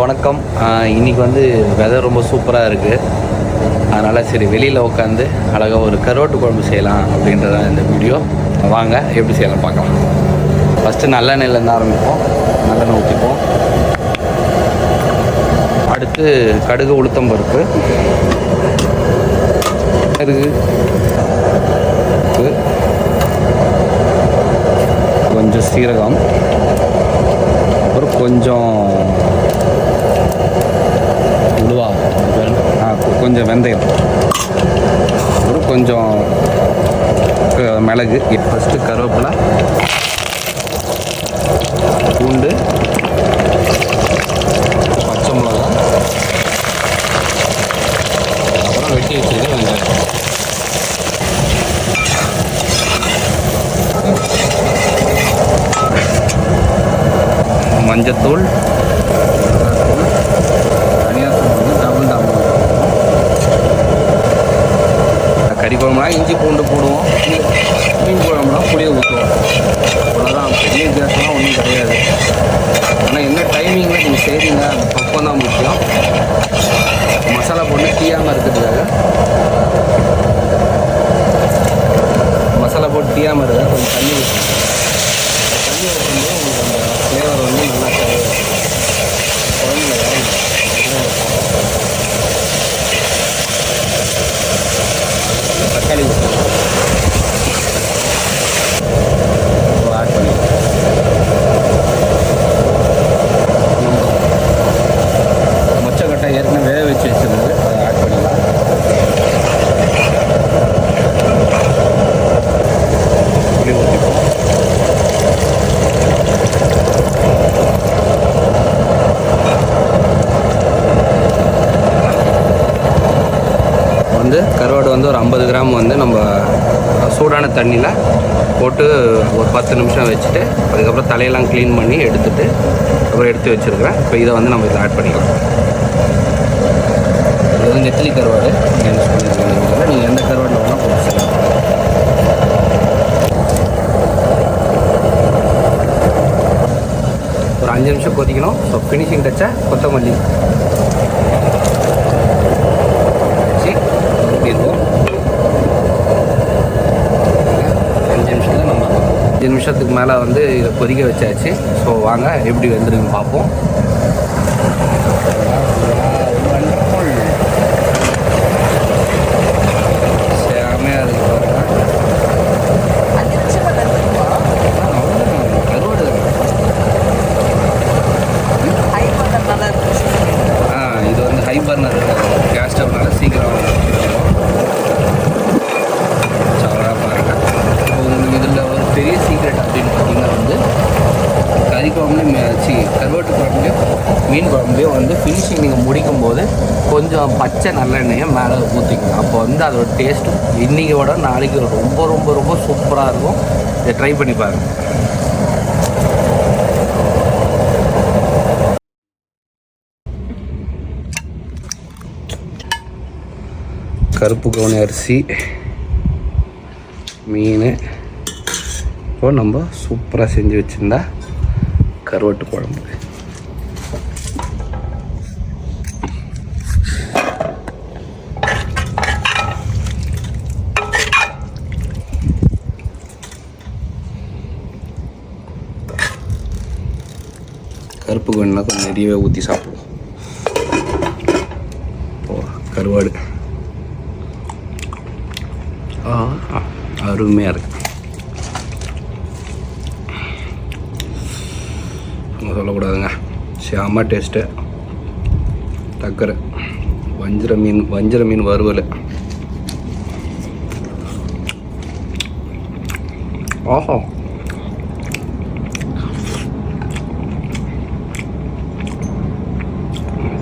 வணக்கம். இன்றைக்கி வந்து வெதர் ரொம்ப சூப்பராக இருக்குது. அதனால் சரி வெளியில் உட்காந்து அழகாக ஒரு கருவாட்டு குழம்பு செய்யலாம் அப்படின்றதான் இந்த வீடியோ. வாங்க எப்படி செய்யலாம் பார்க்கலாம். ஃபஸ்ட்டு நல்லெண்ணெயிலேருந்து ஆரம்பிப்போம். நல்லெண்ணெய் ஊற்றிப்போம். அடுத்து கடுகு உளுத்தம் பருப்பு, கடுகு, கொஞ்சம் சீரகம், அப்புறம் கொஞ்சம் உளுவா, கொஞ்சம் வெந்தயம், அப்புறம் கொஞ்சம் மிளகு. ஃபஸ்ட்டு கருவேப்பிலை, பூண்டு, பச்சை மிளகா, அப்புறம் வெட்டி வச்சுருக்க வெங்காயம். மஞ்சத்தூள், தனியாத்தூள் வந்து டபுள். கறி குழம்புனா இஞ்சி பூண்டு போடுவோம், மீன் குழம்புனா புளியை ஊற்றுவோம். அவ்வளோதான், பெரிய வித்தியாசம்லாம் ஒன்றும் கிடையாது. ஆனால் என்ன டைமிங்கில் நீங்கள் செய்கிறீங்க அந்த பக்கம் தான் முக்கியம். மசாலா போட்டு தீயாமல் இருக்கிறதுக்காக, மசாலா போட்டு தீயாமல் இருக்க கொஞ்சம் தண்ணி ஊற்றணும். தண்ணி ஊற்றும்போது உங்களுக்கு அந்த ஃப்ளேவர் வந்து நல்லா குழம்புல தக்காளி ஊற்றணும். ஆட் பண்ணிக்கலாம். மொச்சக்கட்டை ஏற்கனவே வேக வச்சு வச்சுருந்தது, அதை ஆட் பண்ணிக்கலாம். புளி ஊற்றிப்போம். வந்து கருவாடு வந்து ஒரு 50 கிராம் வந்து நம்ம சூடான தண்ணியில் போட்டு ஒரு 10 நிமிஷம் வச்சுட்டு அதுக்கப்புறம் தலையெல்லாம் க்ளீன் பண்ணி எடுத்துகிட்டு அப்புறம் எடுத்து வச்சுருக்கிறேன். இப்போ இதை வந்து நம்ம இதில் ஆட் பண்ணிக்கலாம். இது வந்து நெத்திலி கருவாடு யூஸ் பண்ணியிருக்கேன். நீங்கள் எந்த கருவாடில் வேணால் போட்டு செய்யலாம். ஒரு 5 நிமிஷம் கொதிக்கணும். ஸோ ஃபினிஷிங் டச்சா கொத்தமல்லி இருக்கும். 5 நிமிஷத்துக்கு மேலே வந்து இதை கொதிக்க வச்சாச்சு. ஸோ வாங்க எப்படி வெந்துருக்குன்னு பார்ப்போம். செமையாக இருக்கு கருவாடு. இது வந்து ஹை பர்னர் கேஸ் ஸ்டவ்னால சீக்கிரம் பெரிய சீக்ரெட் அப்படின்னு பார்த்தீங்கன்னா வந்து கறி குழம்புலையும் கருவாட்டு குழம்புலையும் மீன் குழம்புலையும் வந்து ஃபினிஷிங் நீங்கள் முடிக்கும் போது கொஞ்சம் பச்சை நல்லெண்ணெயை மேலே ஊற்றிக்கணும். அப்போ வந்து அதோட டேஸ்ட்டும் இன்றைக்கியோட நாளைக்கு ரொம்ப ரொம்ப ரொம்ப சூப்பராக இருக்கும். இதை ட்ரை பண்ணி பாருங்கள். கருப்பு கவுனி அரிசி, மீன், இப்போ நம்ம சூப்பராக செஞ்சு வச்சுருந்தா கருவாட்டு குழம்பு. கருப்பு கவுனிலாம் கொஞ்சம் நிறையவே ஊற்றி சாப்பிடுவோம். கருவாடு அருமையாக இருக்கு. சொல்லக்கூடாதுங்க, செம்ம டேஸ்ட்டு. டக்கரை வஞ்சிர மீன் வறுவல். ஆஹா,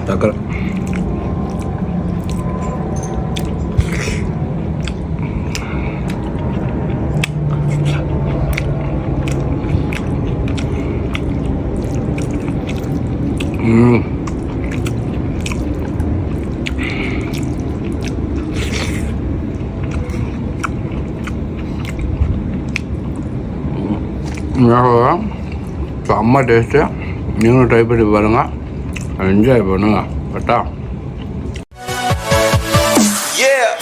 டக்கரை செம்ம டேஸ்ட்டு. நீங்களும் ட்ரை பண்ணி பாருங்கள். என்ஜாய் பண்ணுங்க பட்டா. Yeah.